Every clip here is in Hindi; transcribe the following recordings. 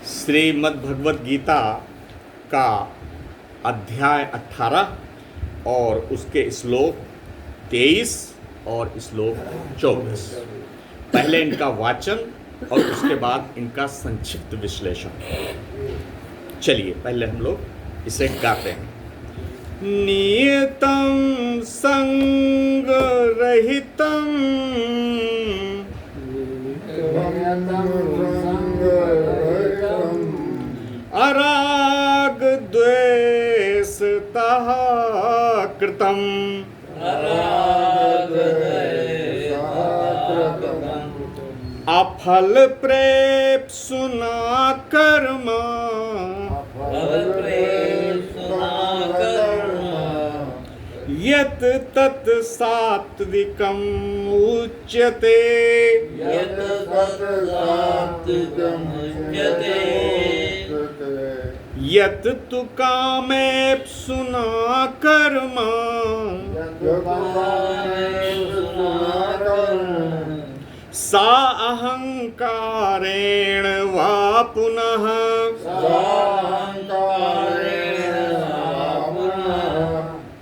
श्रीमद् भगवत गीता का अध्याय 18 और उसके श्लोक 23 और श्लोक 24। पहले इनका वाचन और उसके बाद इनका संक्षिप्त विश्लेषण। चलिए पहले हम लोग इसे गाते हैं। नियतं संग रहितं अराग द्वेषतः कृतम् अफल प्रेप्सुना कर्म यत् तत् सात्विकम् उच्यते यत् तु कामेप्सुना कर्म सा अहंकारेण वा पुनः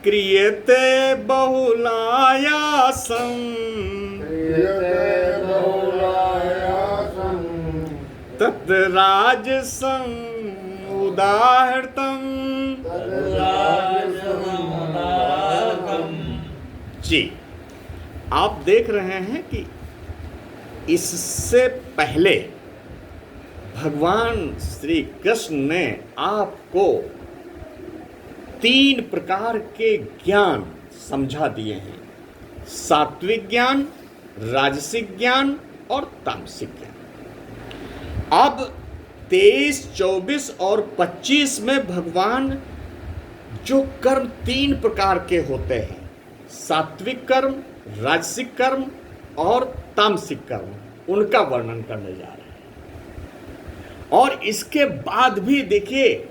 क्रियते बहुलायासं तत् राजसं उदाहृतम्। जी, आप देख रहे हैं कि इससे पहले भगवान श्री कृष्ण ने आपको 3 प्रकार के ज्ञान समझा दिए हैं: सात्विक ज्ञान, राजसिक ज्ञान और तामसिक ज्ञान। अब 23, 24 और 25 में भगवान जो कर्म 3 प्रकार के होते हैं, सात्विक कर्म, राजसिक कर्म और तामसिक कर्म, उनका वर्णन करने जा रहे हैं। और इसके बाद भी देखिए,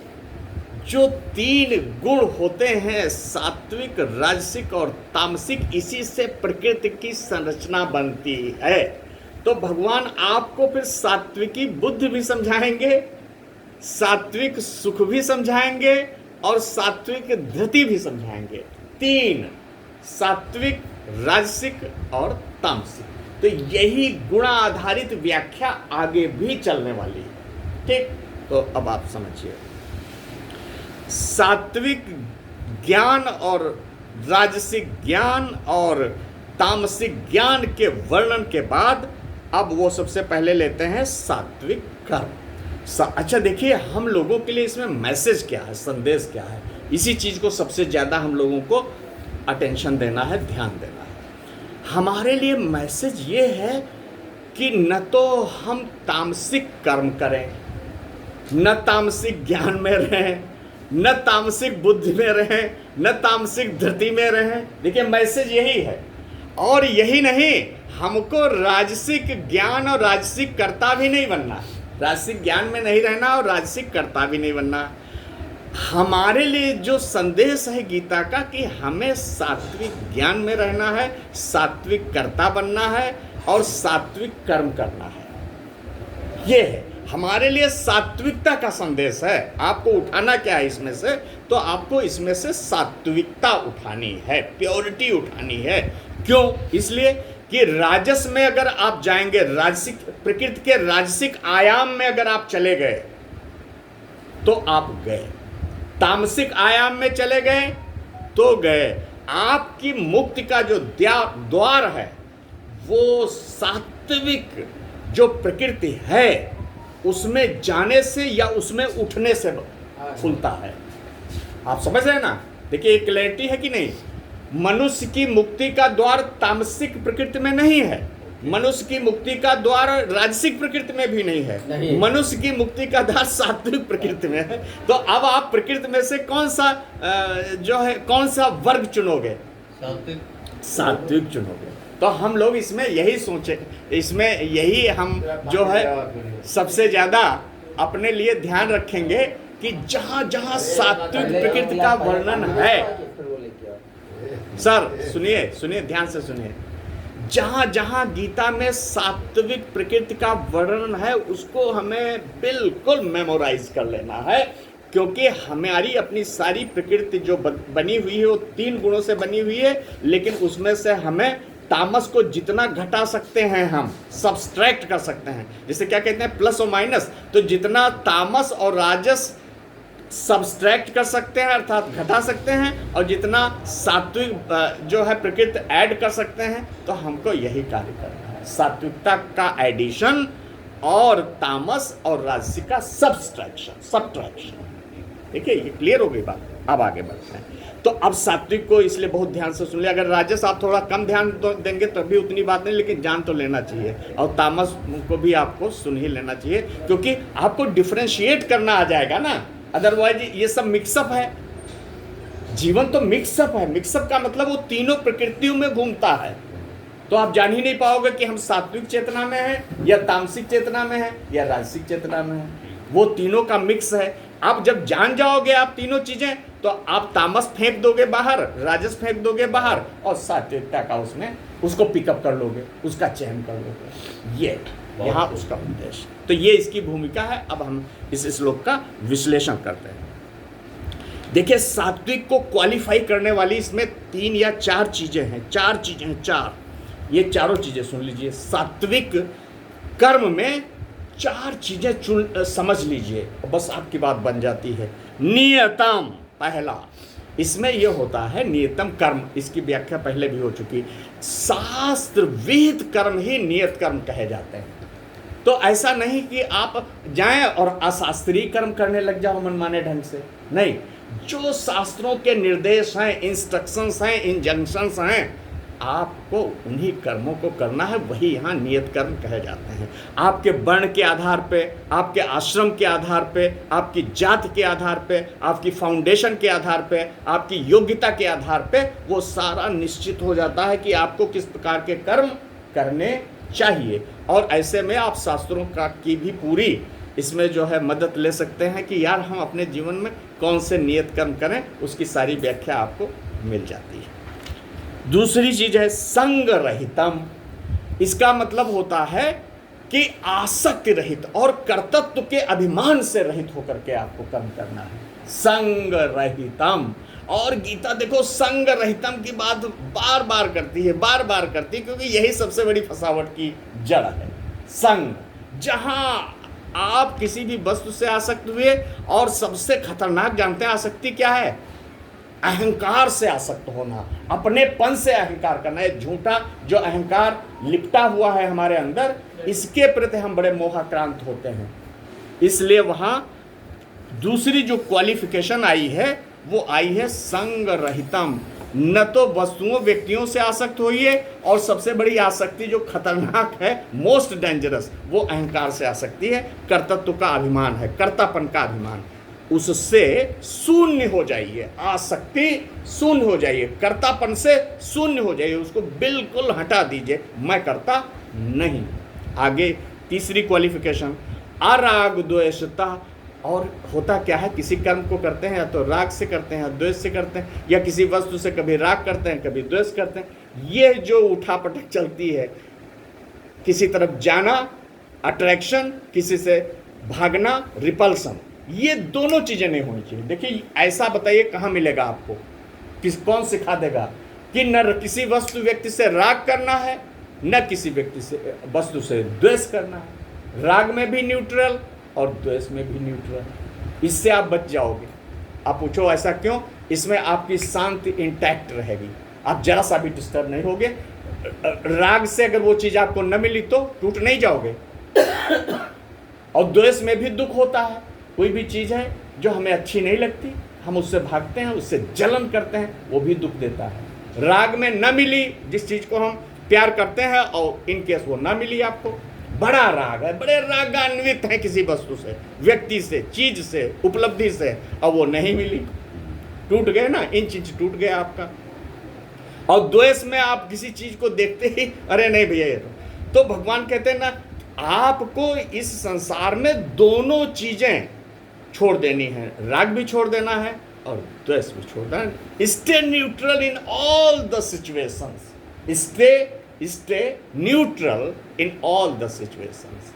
जो 3 गुण होते हैं, सात्विक, राजसिक और तामसिक, इसी से प्रकृति की संरचना बनती है। तो भगवान आपको फिर सात्विकी बुद्धि भी समझाएंगे, सात्विक सुख भी समझाएंगे और सात्विक धृति भी समझाएंगे। 3, सात्विक, राजसिक और तामसिक। तो यही गुणा आधारित व्याख्या आगे भी चलने वाली है। ठीक, तो अब आप समझिए, सात्विक ज्ञान और राजसिक ज्ञान और तामसिक ज्ञान के वर्णन के बाद अब वो सबसे पहले लेते हैं सात्विक कर्म। अच्छा देखिए, हम लोगों के लिए इसमें मैसेज क्या है, संदेश क्या है, इसी चीज़ को सबसे ज़्यादा हम लोगों को अटेंशन देना है, ध्यान देना है। हमारे लिए मैसेज ये है कि न तो हम तामसिक कर्म करें, न तामसिक ज्ञान में रहें, न तामसिक बुद्धि में रहें, न तामसिक धृति में रहें। देखिए, मैसेज यही है। और यही नहीं, हमको राजसिक ज्ञान और राजसिक कर्ता भी नहीं बनना, राजसिक ज्ञान में नहीं रहना और राजसिक कर्ता भी नहीं बनना। हमारे लिए जो संदेश है गीता का कि हमें सात्विक ज्ञान में रहना है, सात्विक कर्ता बनना है और सात्विक कर्म करना है। ये है हमारे लिए सात्विकता का संदेश है। आपको उठाना क्या है इसमें से? तो आपको इसमें से सात्विकता उठानी है, प्योरिटी उठानी है। क्यों? इसलिए कि राजस में अगर आप जाएंगे, राजसिक प्रकृति के राजसिक आयाम में अगर आप चले गए तो आप गए, तामसिक आयाम में चले गए तो गए। आपकी मुक्ति का जो द्वार है वो सात्विक जो प्रकृति है उसमें जाने से या उसमें उठने से खुलता है। आप समझ रहे हैं ना? देखिए, एक क्लैरिटी है कि नहीं? मनुष्य की मुक्ति का द्वार तामसिक प्रकृति में नहीं है, मनुष्य की मुक्ति का द्वार राजसिक प्रकृति में भी नहीं है, मनुष्य की मुक्ति का द्वार सात्विक प्रकृति में है। तो अब आप प्रकृति में से कौन सा जो है, कौन सा वर्ग चुनोगे? सात्विक चुनोगे। तो हम लोग इसमें यही सोचे, इसमें यही हम जो है सबसे ज़्यादा अपने लिए ध्यान रखेंगे कि जहाँ जहाँ सात्विक प्रकृति का वर्णन है, सर सुनिए, ध्यान से सुनिए, जहाँ जहाँ गीता में सात्विक प्रकृति का वर्णन है उसको हमें बिल्कुल मेमोराइज कर लेना है, क्योंकि हमारी अपनी सारी प्रकृति जो बनी हुई है वो 3 गुणों से बनी हुई है, लेकिन उसमें से हमें तामस को जितना घटा सकते हैं हम सब्सट्रैक्ट कर सकते हैं, जिसे क्या कहते हैं प्लस और माइनस। तो जितना तामस और राजस सब्सट्रैक्ट कर सकते हैं अर्थात घटा सकते हैं, और जितना सात्विक जो है प्रकृति ऐड कर सकते हैं, तो हमको यही कार्य करना है, सात्विकता का एडिशन और तामस और राजसिक का सब्ट्रैक्शन। देखिए ये क्लियर हो गई बात। अब आगे बढ़ते हैं। तो अब सात्विक को इसलिए बहुत ध्यान से सुन लिया, अगर राजस आप थोड़ा कम ध्यान देंगे तो भी उतनी बात नहीं, लेकिन जान तो लेना चाहिए, और तामस को भी आपको सुन ही लेना चाहिए, क्योंकि आपको डिफ्रेंशिएट करना आ जाएगा ना, अदरवाइज ये सब मिक्सअप है। जीवन तो मिक्सअप है, मिक्सअप का मतलब वो तीनों प्रकृतियों में घूमता है, तो आप जान ही नहीं पाओगे कि हम सात्विक चेतना में हैं या तामसिक चेतना में हैं या राजसिक चेतना में हैं, वो तीनों का मिक्स है। आप जब जान जाओगे आप तीनों चीजें, तो आप तामस फेंक दोगे बाहर, राजस फेंक दोगे बाहर, और सात्विकता का उसमें उसको पिकअप कर लोगे, उसका चयन कर लोगे। ये यहाँ उसका उद्देश्य। तो ये इसकी भूमिका है। अब हम इस श्लोक का विश्लेषण करते हैं। देखिए सात्विक को क्वालिफाई करने वाली इसमें 3 या 4 चीजें हैं, 4 चीजें हैं, 4। ये चारों चीजें सुन लीजिए। सात्विक कर्म में 4 चीजें समझ लीजिए, बस आपकी बात बन जाती है। नियतम, पहला इसमें यह होता है नियतम कर्म, इसकी व्याख्या पहले भी हो चुकी। शास्त्र विहित कर्म ही नियत कर्म कहे जाते हैं। तो ऐसा नहीं कि आप जाएं और अशास्त्रीय कर्म करने लग जाओ मनमाने ढंग से, नहीं। जो शास्त्रों के निर्देश हैं, इंस्ट्रक्शंस हैं, इंजंक्शंस हैं, आपको उन्हीं कर्मों को करना है, वही यहाँ नियत कर्म कहे जाते हैं। आपके वर्ण के आधार पे, आपके आश्रम के आधार पे, आपकी जाति के आधार पे, आपकी फाउंडेशन के आधार पे, आपकी योग्यता के आधार पे वो सारा निश्चित हो जाता है कि आपको किस प्रकार के कर्म करने चाहिए। और ऐसे में आप शास्त्रों का की भी पूरी इसमें जो है मदद ले सकते हैं कि यार हम अपने जीवन में कौन से नियत कर्म करें, उसकी सारी व्याख्या आपको मिल जाती है। दूसरी चीज है संग रहितम। इसका मतलब होता है कि आसक्ति रहित और कर्तृत्व के अभिमान से रहित होकर के आपको कर्म करना है, संग रहितम। और गीता देखो संग रहितम की बात बार बार करती है, बार बार करती है, क्योंकि यही सबसे बड़ी फसावट की जड़ है। संग, जहां आप किसी भी वस्तु से आसक्त हुए, और सबसे खतरनाक जानते हैं आसक्ति क्या है? अहंकार से आसक्त होना, अपनेपन से अहंकार करना। है झूठा जो अहंकार लिपटा हुआ है हमारे अंदर, इसके प्रति हम बड़े मोहाक्रांत होते हैं। इसलिए वहां दूसरी जो क्वालिफिकेशन आई है वो आई है संग रहितम। न तो वस्तुओं व्यक्तियों से आसक्त होइए, और सबसे बड़ी आसक्ति जो खतरनाक है, मोस्ट डेंजरस, वो अहंकार से आसक्ति है, कर्तृत्व का अभिमान है, कर्तापन का अभिमान। उससे शून्य हो जाइए, आसक्ति शून्य हो जाइए, कर्तापन से शून्य हो जाइए, उसको बिल्कुल हटा दीजिए, मैं करता नहीं। आगे तीसरी क्वालिफिकेशन अराग द्वेषता। और होता क्या है, किसी कर्म को करते हैं या तो राग से करते हैं या द्वेष से करते हैं, या किसी वस्तु से कभी राग करते हैं कभी द्वेष करते हैं। ये जो उठापटक चलती है, किसी तरफ जाना अट्रैक्शन, किसी से भागना रिपल्सन, ये दोनों चीजें नहीं होनी चाहिए। देखिए ऐसा बताइए कहाँ मिलेगा आपको, कौन सिखा देगा कि न किसी वस्तु व्यक्ति से राग करना है, न किसी व्यक्ति से वस्तु से द्वेष करना है। राग में भी न्यूट्रल और द्वेष में भी न्यूट्रल। इससे आप बच जाओगे। आप पूछो ऐसा क्यों? इसमें आपकी शांति इंटैक्ट रहेगी, आप जरा सा भी डिस्टर्ब नहीं होगे। राग से अगर वो चीज आपको न मिली तो टूट नहीं जाओगे। और द्वेष में भी दुख होता है, कोई भी चीज है जो हमें अच्छी नहीं लगती, हम उससे भागते हैं, उससे जलन करते हैं, वो भी दुख देता है। राग में न मिली जिस चीज को हम प्यार करते हैं, और इन केस वो न मिली आपको, बड़ा राग है, बड़े रागान्वित हैं किसी वस्तु से, व्यक्ति से, चीज से, उपलब्धि से, और वो नहीं मिली, टूट गए ना, इंच इंच टूट गया आपका। और द्वेष में आप किसी चीज को देखते ही अरे नहीं भैया ये तो भगवान कहते हैं ना, आपको इस संसार में दोनों चीजें छोड़ देनी है, राग भी छोड़ देना है और द्वेष भी छोड़ देना है। Stay neutral in all the situations, stay stay neutral in all the situations,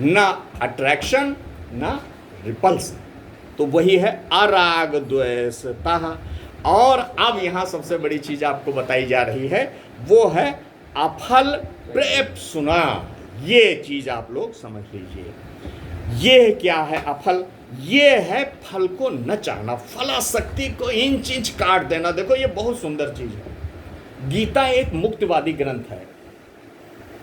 ना अट्रैक्शन ना रिपल्सन। तो वही है अराग द्वेषता। और अब यहाँ सबसे बड़ी चीज आपको बताई जा रही है, वो है अफल प्रेप सुना। ये चीज आप लोग समझ लीजिए। ये क्या है अफल? ये है फल को न चाहना, फलाशक्ति को इंच इंच काट देना। देखो ये बहुत सुंदर चीज है। गीता एक मुक्तिवादी ग्रंथ है।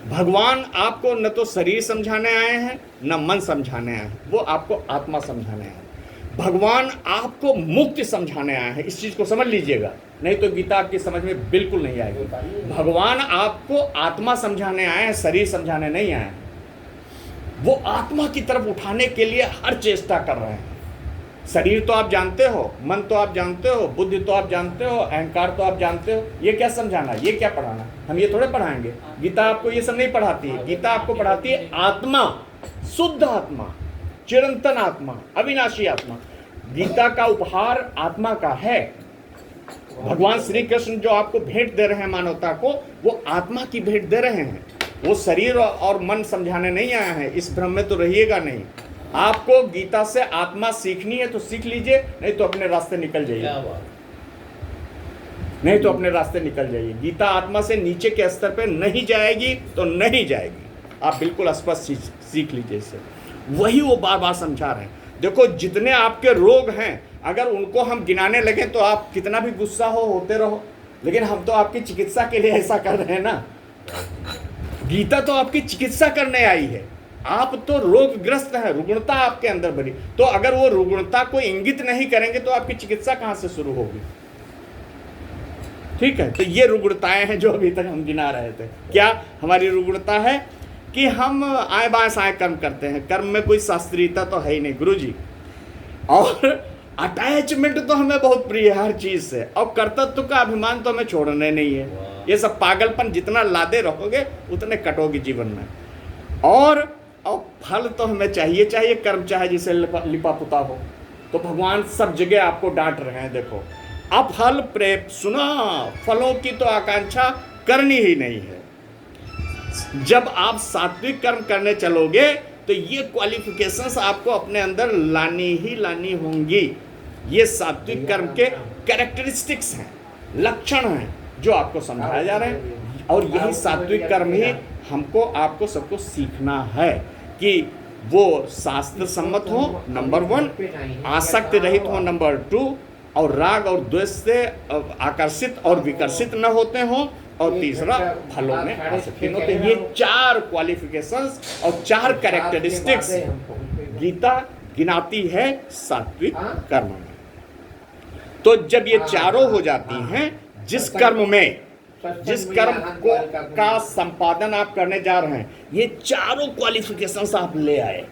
भगवान आपको न तो शरीर समझाने आए हैं न मन समझाने आए हैं, वो आपको आत्मा समझाने आए हैं। भगवान आपको मुक्ति समझाने आए हैं। इस चीज को समझ लीजिएगा, नहीं तो गीता आपकी समझ में बिल्कुल नहीं आएगी। भगवान आपको आत्मा समझाने आए हैं, शरीर समझाने नहीं आए हैं। वो आत्मा की तरफ उठाने के लिए हर चेष्टा कर रहे हैं। शरीर तो आप जानते हो, मन तो आप जानते हो, बुद्धि तो आप जानते हो, अहंकार तो आप जानते हो। ये क्या समझाना, ये क्या पढ़ाना? हम ये थोड़े पढ़ाएंगे। गीता आपको ये सब नहीं पढ़ाती है। गीता आपको पढ़ाती है आत्मा, शुद्ध आत्मा, चिरंतन आत्मा, अविनाशी आत्मा। गीता का उपहार आत्मा का है। भगवान श्री कृष्ण जो आपको भेंट दे रहे हैं मानवता को, वो आत्मा की भेंट दे रहे हैं। वो शरीर और मन समझाने नहीं आया है। इस भ्रम में तो रहिएगा नहीं। आपको गीता से आत्मा सीखनी है तो सीख लीजिए, नहीं तो अपने रास्ते निकल जाइए। नहीं तो अपने रास्ते निकल जाइए। गीता आत्मा से नीचे के स्तर पे नहीं जाएगी तो नहीं जाएगी। आप बिल्कुल स्पष्ट सीख लीजिए इसे। वही वो बार बार समझा रहे हैं। देखो जितने आपके रोग हैं, अगर उनको हम गिनाने लगे तो आप कितना भी गुस्सा होते रहो, लेकिन हम तो आपकी चिकित्सा के लिए ऐसा कर रहे हैं ना। गीता तो आपकी चिकित्सा करने आई है। आप तो रोगग्रस्त हैं, रुग्णता आपके अंदर बनी। तो अगर वो रुग्णता को इंगित नहीं करेंगे तो आपकी चिकित्सा कहां से शुरू होगी? ठीक है, तो ये रुग्णताएं हैं जो अभी तक हम गिना रहे थे। क्या हमारी रुग्णता है कि हम आए बाएं साएं कर्म करते हैं। कर्म में कोई शास्त्रीयता तो है ही नहीं गुरुजी। और अटैचमेंट तो हमें बहुत प्रिय है हर चीज से, और कर्तृत्व का अभिमान तो हमें छोड़ना नहीं है। ये सब पागलपन जितना लादे रहोगे उतने कटोगे जीवन में। और फल तो हमें चाहिए चाहिए, कर्म चाहे जिसे लिपा पुता हो। तो भगवान सब जगह आपको डांट रहे हैं। देखो अफल प्रेप सुना, फलों की तो आकांक्षा करनी ही नहीं है। जब आप सात्विक कर्म करने चलोगे तो ये क्वालिफिकेशंस आपको अपने अंदर लानी ही लानी होंगी। ये सात्विक कर्म के कैरेक्टरिस्टिक्स हैं, लक्षण हैं जो आपको समझाए जा रहे हैं। और यही सात्विक कर्म ही हमको आपको सबको सीखना है कि वो शास्त्र सम्मत हो नंबर 1, आसक्ति रहित हो नंबर 2, और राग और द्वेष से आकर्षित और विकर्षित न होते हों, और तीसरा फलों में आसक्ति न होते। ये 4 क्वालिफिकेशंस और 4 कैरेक्टरिस्टिक्स गीता गिनाती है सात्विक कर्म में। तो जब ये चारों हो जाती हैं, जिस कर्म को का संपादन आप करने जा रहे हैं, ये चारों क्वालिफिकेशंस आप ले आए,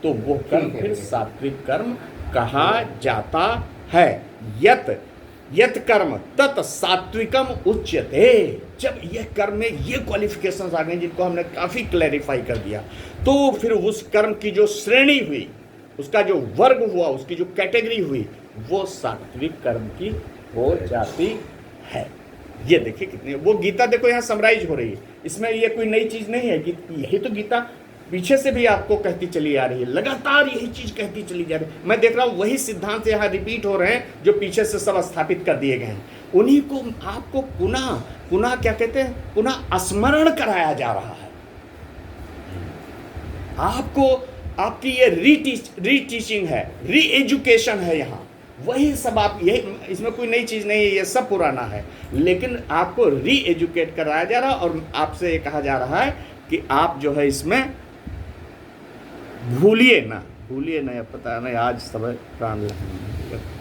तो वो कर्म फिर सात्विक कर्म कहा जाता है। यत कर्म तत् सात्विकम उच्यते। जब ये कर्म में ये क्वालिफिकेशंस आ गए जिनको हमने काफी क्लैरिफाई कर दिया, तो फिर उस कर्म की जो श्रेणी हुई, उसका जो वर्ग हुआ, उसकी जो कैटेगरी हुई, वो सात्विक कर्म की हो जाती है। ये देखिए कितनी, वो गीता देखो यहाँ समराइज हो रही है। इसमें ये कोई नई चीज नहीं है कि यही तो गीता पीछे से भी आपको कहती चली आ रही है, लगातार यही चीज कहती चली जा रही है। मैं देख रहा हूँ वही सिद्धांत यहाँ रिपीट हो रहे हैं जो पीछे से सब स्थापित कर दिए गए हैं। उन्हीं को आपको पुनः क्या कहते हैं, पुनः स्मरण कराया जा रहा है। आपको आपकी ये रीटीचिंग है, री एजुकेशन है यहाँ। वही सब आप, यही, इसमें कोई नई चीज़ नहीं है, ये सब पुराना है, लेकिन आपको री एजुकेट कराया जा रहा है। और आपसे ये कहा जा रहा है कि आप जो है इसमें भूलिए ना, पता नहीं आज सब प्राण